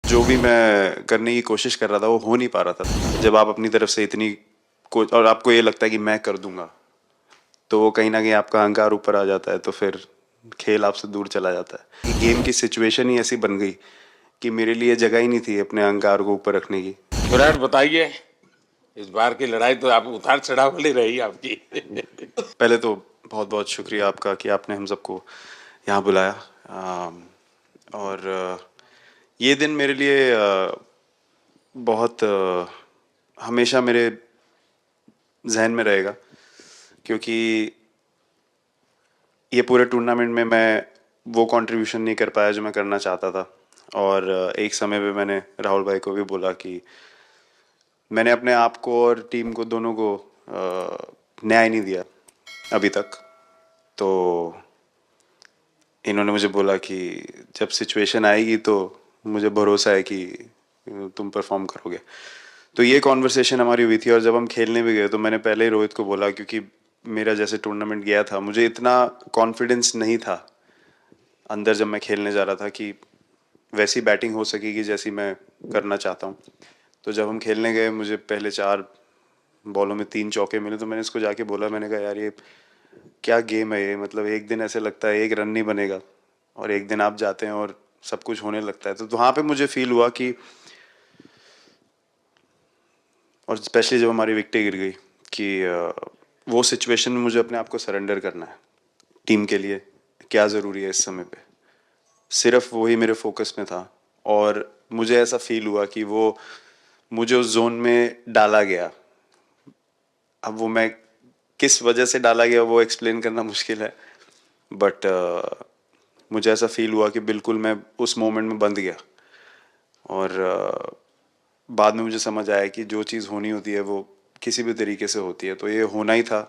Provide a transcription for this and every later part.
जो भी मैं करने की कोशिश कर रहा था वो हो नहीं पा रहा था। जब आप अपनी तरफ से इतनी और आपको ये लगता है कि मैं कर दूंगा, तो वो कहीं ना कहीं आपका अहंकार ऊपर आ जाता है, तो फिर खेल आपसे दूर चला जाता है। गेम की सिचुएशन ही ऐसी बन गई कि मेरे लिए जगह ही नहीं थी अपने अहंकार को ऊपर रखने की। विराट, बताइए, इस बार की लड़ाई तो आप उतार चढ़ाव वाली रही आपकी। पहले तो बहुत बहुत शुक्रिया आपका कि आपने हम सबको यहाँ बुलाया। और ये दिन मेरे लिए बहुत हमेशा मेरे जहन में रहेगा, क्योंकि ये पूरे टूर्नामेंट में मैं वो कंट्रीब्यूशन नहीं कर पाया जो मैं करना चाहता था। और एक समय पे मैंने राहुल भाई को भी बोला कि मैंने अपने आप को और टीम को दोनों को न्याय नहीं दिया अभी तक। तो इन्होंने मुझे बोला कि जब सिचुएशन आएगी तो मुझे भरोसा है कि तुम परफॉर्म करोगे। तो ये कॉन्वर्सेशन हमारी हुई थी, और जब हम खेलने भी गए तो मैंने पहले ही रोहित को बोला, क्योंकि मेरा जैसे टूर्नामेंट गया था मुझे इतना कॉन्फिडेंस नहीं था अंदर जब मैं खेलने जा रहा था कि वैसी बैटिंग हो सकेगी जैसी मैं करना चाहता हूँ। तो जब हम खेलने गए मुझे पहले 4 बॉलों में 3 चौके मिले, तो मैंने इसको जाके बोला, मैंने कहा यार ये क्या गेम है ये, मतलब एक दिन ऐसे लगता है एक रन नहीं बनेगा और एक दिन आप जाते हैं और सब कुछ होने लगता है। तो वहाँ पे मुझे फील हुआ कि, और स्पेशली जब हमारी विकेटें गिर गई, कि वो सिचुएशन में मुझे अपने आप को सरेंडर करना है। टीम के लिए क्या ज़रूरी है इस समय पे, सिर्फ वही मेरे फोकस में था। और मुझे ऐसा फील हुआ कि वो मुझे उस जोन में डाला गया। अब वो मैं किस वजह से डाला गया वो एक्सप्लेन करना मुश्किल है, बट मुझे ऐसा फील हुआ कि बिल्कुल मैं उस मोमेंट में बंद गया। और बाद में मुझे समझ आया कि जो चीज़ होनी होती है वो किसी भी तरीके से होती है, तो ये होना ही था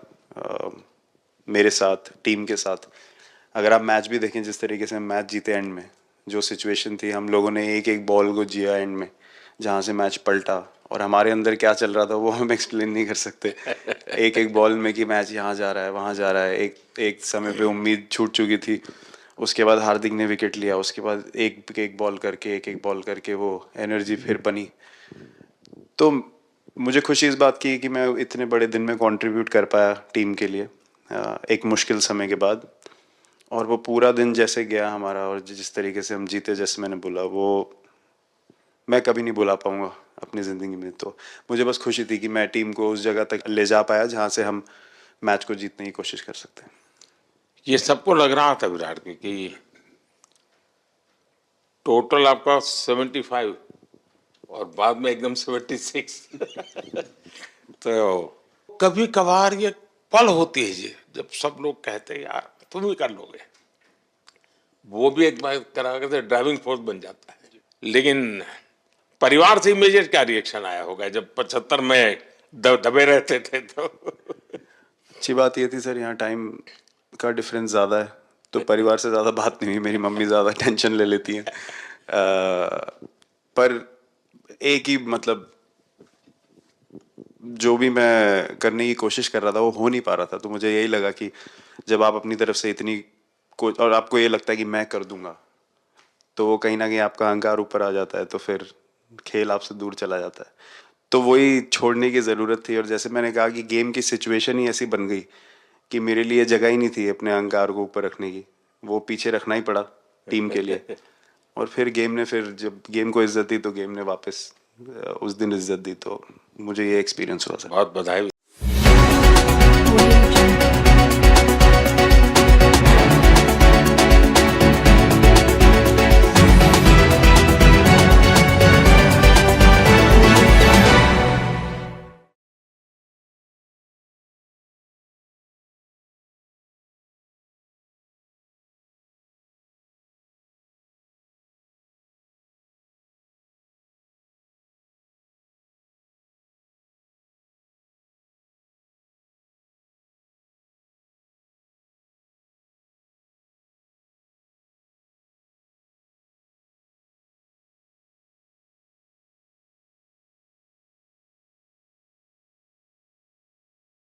मेरे साथ, टीम के साथ। अगर आप मैच भी देखें, जिस तरीके से हम मैच जीते एंड में, जो सिचुएशन थी, हम लोगों ने एक एक बॉल को जिया एंड में, जहाँ से मैच पलटा, और हमारे अंदर क्या चल रहा था वो हम एक्सप्लेन नहीं कर सकते। एक एक बॉल में कि मैच यहाँ जा रहा है वहाँ जा रहा है। एक एक समय पे उम्मीद छूट चुकी थी, उसके बाद हार्दिक ने विकेट लिया, उसके बाद एक एक बॉल करके वो एनर्जी फिर बनी। तो मुझे खुशी इस बात की कि मैं इतने बड़े दिन में कंट्रीब्यूट कर पाया टीम के लिए, एक मुश्किल समय के बाद। और वो पूरा दिन जैसे गया हमारा, और जिस तरीके से हम जीते, जैसे मैंने बोला, वो मैं कभी नहीं भुला पाऊंगा अपनी ज़िंदगी में। तो मुझे बस खुशी थी कि मैं टीम को उस जगह तक ले जा पाया जहाँ से हम मैच को जीतने की कोशिश कर सकते हैं। ये सबको लग रहा था विराट की कि टोटल आपका 75 और बाद में एकदम 76। तो कभी कभार ये पल होती है जी, जब सब लोग कहते हैं यार तुम ही कर लोगे, वो भी एक बार करा करके ड्राइविंग फोर्स बन जाता है। लेकिन परिवार से इमीडिएट क्या रिएक्शन आया होगा जब 75 में दबे रहते थे तो? अच्छी बात ये थी सर, यहाँ टाइम का डिफरेंस ज़्यादा है, तो परिवार से ज़्यादा बात नहीं हुई। मेरी मम्मी ज़्यादा टेंशन ले लेती हैं। पर एक ही मतलब, जो भी मैं करने की कोशिश कर रहा था वो हो नहीं पा रहा था, तो मुझे यही लगा कि जब आप अपनी तरफ से इतनी और आपको ये लगता है कि मैं कर दूंगा, तो वो कहीं ना कहीं आपका अहंकार ऊपर आ जाता है, तो फिर खेल आपसे दूर चला जाता है। तो वही छोड़ने की ज़रूरत थी। और जैसे मैंने कहा कि गेम की सिचुएशन ही ऐसी बन गई कि मेरे लिए जगह ही नहीं थी अपने अहंकार को ऊपर रखने की, वो पीछे रखना ही पड़ा टीम के लिए। और फिर गेम ने, फिर जब गेम को इज्जत दी तो गेम ने वापस उस दिन इज्जत दी। तो मुझे ये एक्सपीरियंस हुआ सर। बहुत बधाई।